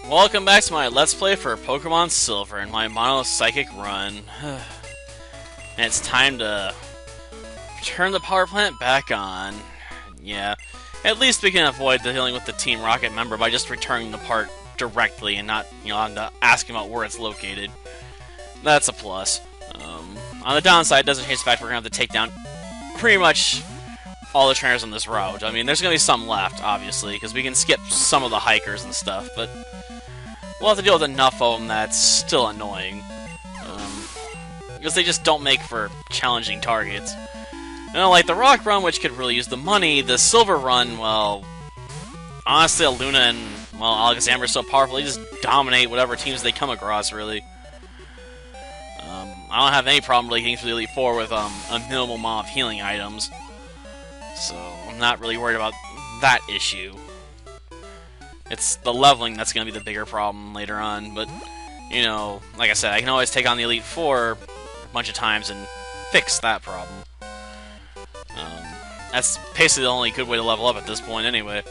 Welcome back to my Let's Play for Pokemon Silver and my Mono Psychic run. And it's time to turn the power plant back on. Yeah, at least we can avoid dealing with the Team Rocket member by just returning the part directly and not, having to ask him about where it's located. That's a plus. On the downside, it doesn't change the fact we're going to have to take down pretty much all the trainers on this route. I mean, there's going to be some left, obviously, because we can skip some of the hikers and stuff, but we'll have to deal with enough of them that's still annoying. Because they just don't make for challenging targets. Like the Rock Run, which could really use the money, the Silver Run, well, honestly, Luna and, Alexander are so powerful, they just dominate whatever teams they come across, really. I don't have any problem really getting through the Elite Four with a minimal amount of healing items. So, I'm not really worried about that issue. It's the leveling that's going to be the bigger problem later on, but, like I said, I can always take on the Elite Four a bunch of times and fix that problem. That's basically the only good way to level up at this point anyway.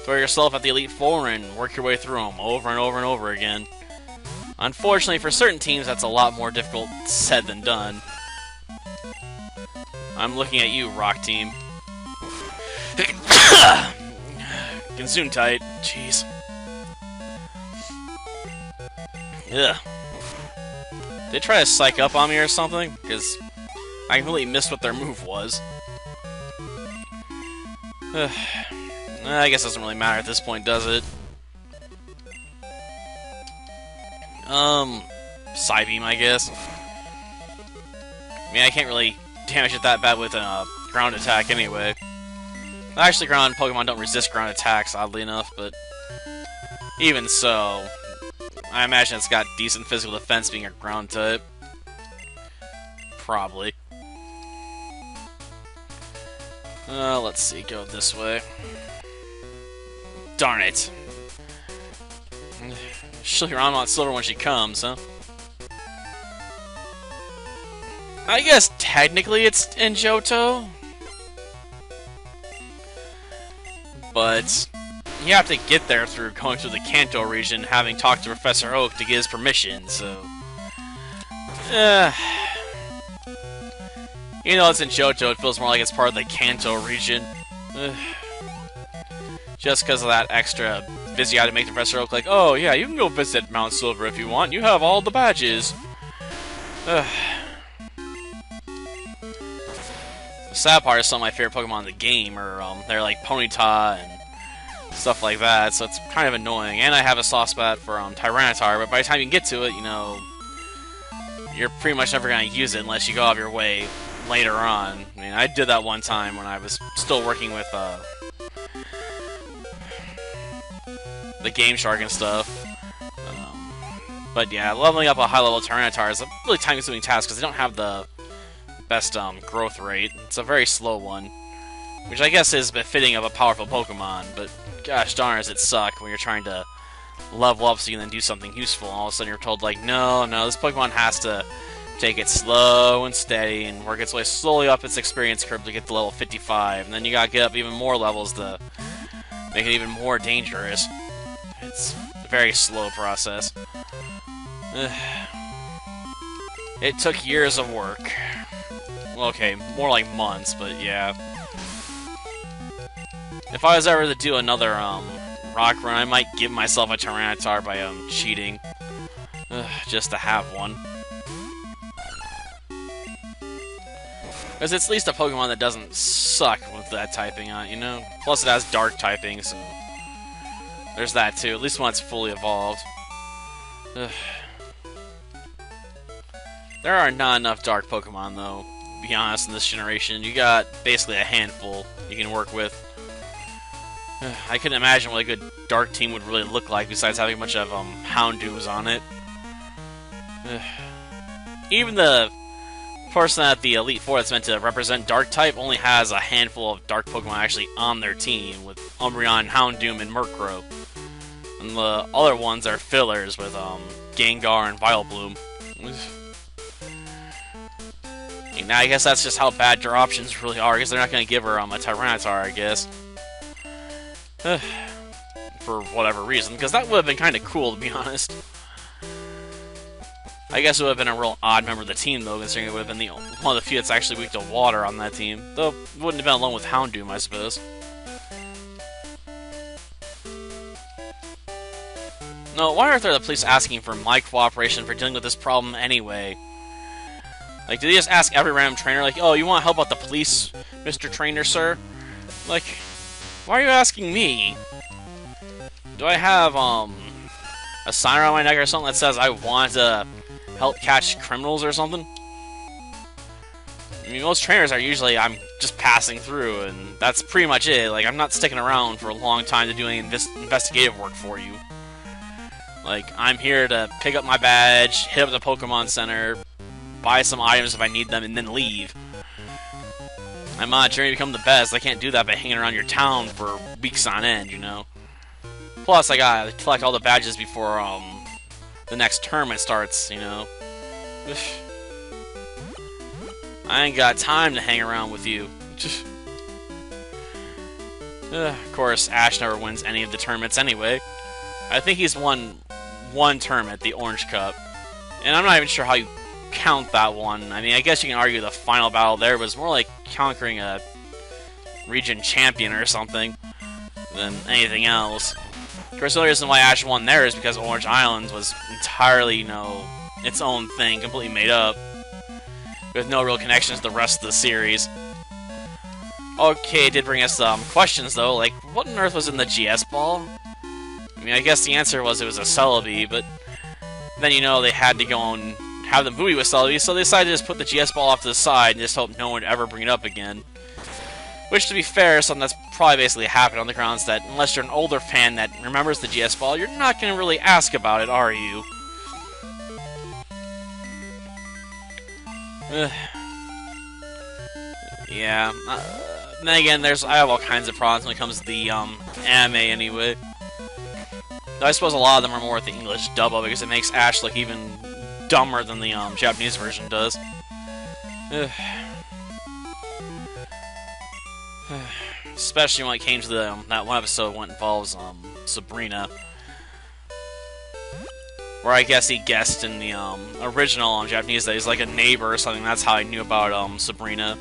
Throw yourself at the Elite Four and work your way through them over and over and over again. Unfortunately, for certain teams, that's a lot more difficult said than done. I'm looking at you, Rock Team. Consume tight. Jeez. Ugh. Did they try to psych up on me or something? Because I completely missed what their move was. I guess it doesn't really matter at this point, does it? Psybeam, I guess. I mean, I can't really damage it that bad with a ground attack anyway. Actually, ground Pokemon don't resist ground attacks, oddly enough, but even so, I imagine it's got decent physical defense being a ground type. Probably. Let's see, go this way. Darn it. She'll hear I'm on Silver when she comes, huh? I guess technically it's in Johto, but you have to get there through going through the Kanto region, having talked to Professor Oak to get his permission, so... it's in Johto, it feels more like it's part of the Kanto region. Just because of that extra visit you had to make the Professor Oak like, oh yeah, you can go visit Mount Silver if you want, you have all the badges. The sad part is some of my favorite Pokemon in the game are, they're like Ponyta and stuff like that, so it's kind of annoying. And I have a soft spot for Tyranitar, but by the time you can get to it, you're pretty much never going to use it unless you go out of your way later on. I mean, I did that one time when I was still working with the Game Shark and stuff. But yeah, leveling up a high-level Tyranitar is a really time-consuming task because they don't have the best growth rate. It's a very slow one, which I guess is befitting of a powerful Pokemon, but gosh darn does it suck when you're trying to level up so you can then do something useful, and all of a sudden you're told, like, no, this Pokemon has to take it slow and steady and work its way slowly up its experience curve to get to level 55, and then you gotta get up even more levels to make it even more dangerous. It's a very slow process. It took years of work. Well, okay, more like months, but yeah. If I was ever to do another rock run, I might give myself a Tyranitar by cheating. Just to have one. Because it's at least a Pokemon that doesn't suck with that typing on it, Plus it has dark typing, so there's that too, at least when it's fully evolved. There are not enough dark Pokemon, though, to be honest, in this generation. You got basically a handful you can work with. I couldn't imagine what a good dark team would really look like besides having a bunch of Houndooms on it. Even the person at the Elite Four that's meant to represent Dark type only has a handful of Dark Pokemon actually on their team, with Umbreon, Houndoom, and Murkrow. And the other ones are fillers with Gengar and Vileplume. And I guess that's just how bad their options really are, because they're not going to give her a Tyranitar, I guess. for whatever reason, because that would have been kind of cool, to be honest. I guess it would have been a real odd member of the team, though, considering it would have been one of the few that's actually weak to water on that team. Though, it wouldn't have been alone with Houndoom, I suppose. No, why aren't there the police asking for my cooperation for dealing with this problem anyway? Like, did they just ask every random trainer, like, oh, you want to help out the police, Mr. Trainer, sir? Like, why are you asking me? Do I have, a sign around my neck or something that says I want to help catch criminals or something? I mean, most trainers are usually, I'm just passing through, and that's pretty much it. Like, I'm not sticking around for a long time to do any investigative work for you. Like, I'm here to pick up my badge, hit up the Pokemon Center, buy some items if I need them, and then leave. I'm on a journey to become the best. I can't do that by hanging around your town for weeks on end, you know? Plus, I gotta collect all the badges before, the next tournament starts, you know? I ain't got time to hang around with you. Of course, Ash never wins any of the tournaments anyway. I think he's won one tournament, the Orange Cup. And I'm not even sure how you count that one. I mean, I guess you can argue the final battle there was more like conquering a region champion or something than anything else. Of course, the only reason why Ash won there is because Orange Island was entirely, you know, its own thing, completely made up, with no real connection to the rest of the series. Okay, it did bring us some questions, though, like, what on earth was in the GS ball? I mean, I guess the answer was it was a Celebi, but then, you know, they had to go and have the movie with Celebi, so they decided to just put the GS ball off to the side and just hope no one would ever bring it up again. Which, to be fair, is something that's probably basically happened on the grounds that unless you're an older fan that remembers the GS ball, you're not going to really ask about it, are you? Yeah. Then again, I have all kinds of problems when it comes to the anime anyway. Though I suppose a lot of them are more with the English dub of it because it makes Ash look even dumber than the Japanese version does. Especially when it came to that one episode when it involves Sabrina, where I guess he guessed in the original Japanese that he's like a neighbor or something. That's how I knew about Sabrina,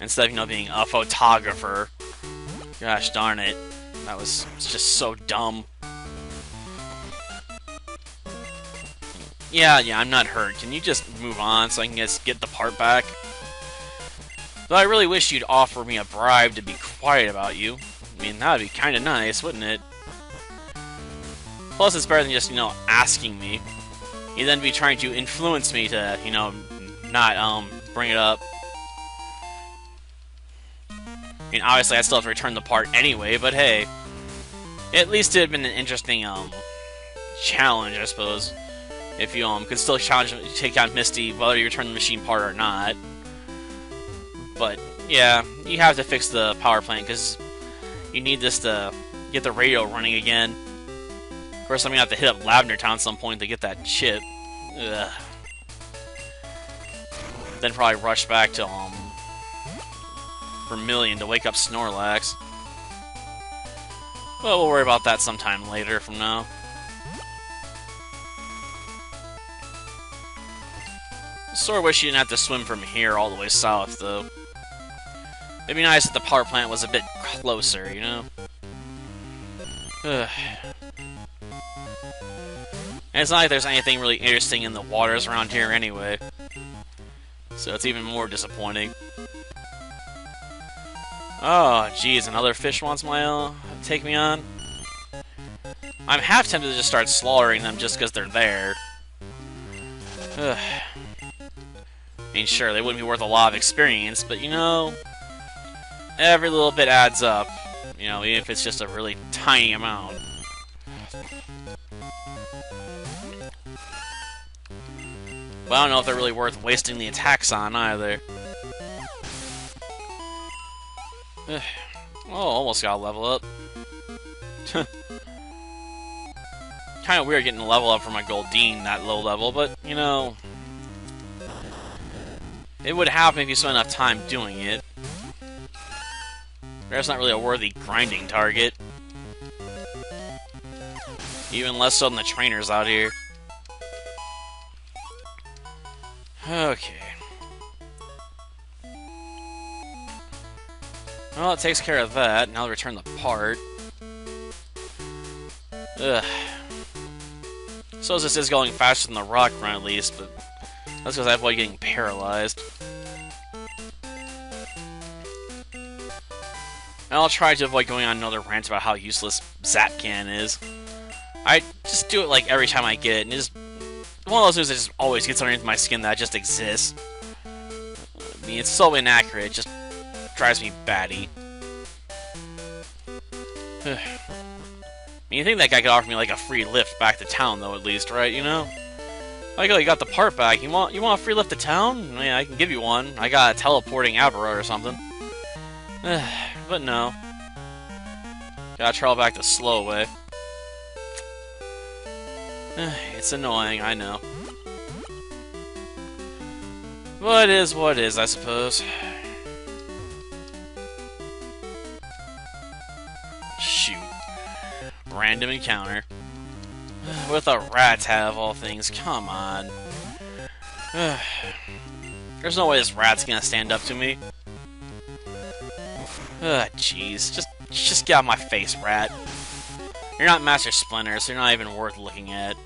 instead of, you know, being a photographer. Gosh darn it, that was just so dumb. Yeah, I'm not hurt. Can you just move on so I can just get the part back? Though I really wish you'd offer me a bribe to be quiet about you. I mean, that would be kind of nice, wouldn't it? Plus, it's better than just, you know, asking me. You'd then be trying to influence me to, you know, not, bring it up. I mean, obviously, I still have to return the part anyway, but hey. At least it had been an interesting, challenge, I suppose. If you, could still challenge, take out Misty, whether you return the machine part or not. But, yeah, you have to fix the power plant, because you need this to get the radio running again. Of course, I'm gonna have to hit up Lavender Town at some point to get that chip. Ugh. Then probably rush back to, Vermilion to wake up Snorlax. Well, we'll worry about that sometime later from now. Sort of wish you didn't have to swim from here all the way south, though. It'd be nice if the power plant was a bit closer, you know? Ugh. And it's not like there's anything really interesting in the waters around here anyway. So it's even more disappointing. Oh, geez, another fish wants my, take me on? I'm half tempted to just start slaughtering them just because they're there. Ugh. I mean, sure, they wouldn't be worth a lot of experience, but, you know, every little bit adds up. You know, even if it's just a really tiny amount. But I don't know if they're really worth wasting the attacks on, either. Oh, almost got a level up. Kind of weird getting a level up from my Goldeen that low level, but, you know, it would happen if you spent enough time doing it. That's not really a worthy grinding target. Even less so than the trainers out here. Okay. Well, it takes care of that. Now return the part. Ugh. So this is going faster than the rock run at least, but that's because I avoid getting paralyzed. And I'll try to avoid going on another rant about how useless Zapcan is. I just do it like every time I get it, and it's just one of those things that just always gets underneath my skin that just exists. I mean, it's so inaccurate, it just drives me batty. I mean, you think that guy could offer me like a free lift back to town, though, at least, right? You know? Like, oh, you got the part back. You want a free lift to town? Yeah, I can give you one. I got a teleporting Abra or something. But no. Gotta travel back the slow way. It's annoying, I know. But it is what it is, I suppose. Shoot. Random encounter. With a rat have all things, come on. There's no way this rat's gonna stand up to me. Jeez. Just get out of my face, rat. You're not Master Splinter, so you're not even worth looking at.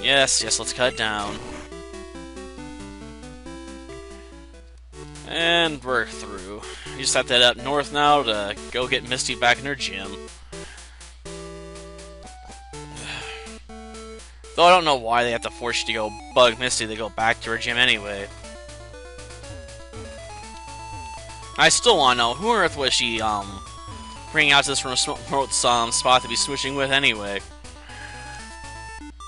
Yes, let's cut down. And we're through. You just have to head up north now to go get Misty back in her gym. Though I don't know why they have to force you to go bug Misty to go back to her gym anyway. I still want to know, who on earth was she, bringing out to this remote spot to be smooching with anyway?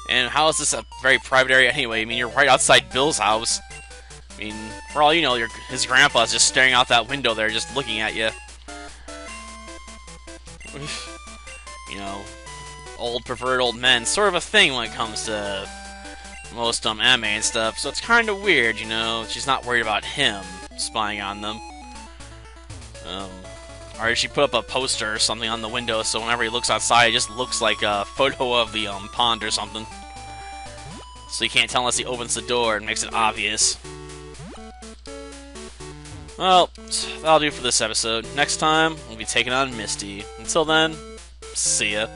And how is this a very private area anyway? I mean, you're right outside Bill's house. I mean, for all you know, his grandpa's just staring out that window there, just looking at you. You know, old preferred old men, sort of a thing when it comes to most anime and stuff. So it's kind of weird, you know. She's not worried about him spying on them. Or she put up a poster or something on the window, so whenever he looks outside, it just looks like a photo of the pond or something. So you can't tell unless he opens the door and makes it obvious. Well, that'll do for this episode. Next time, we'll be taking on Misty. Until then, see ya.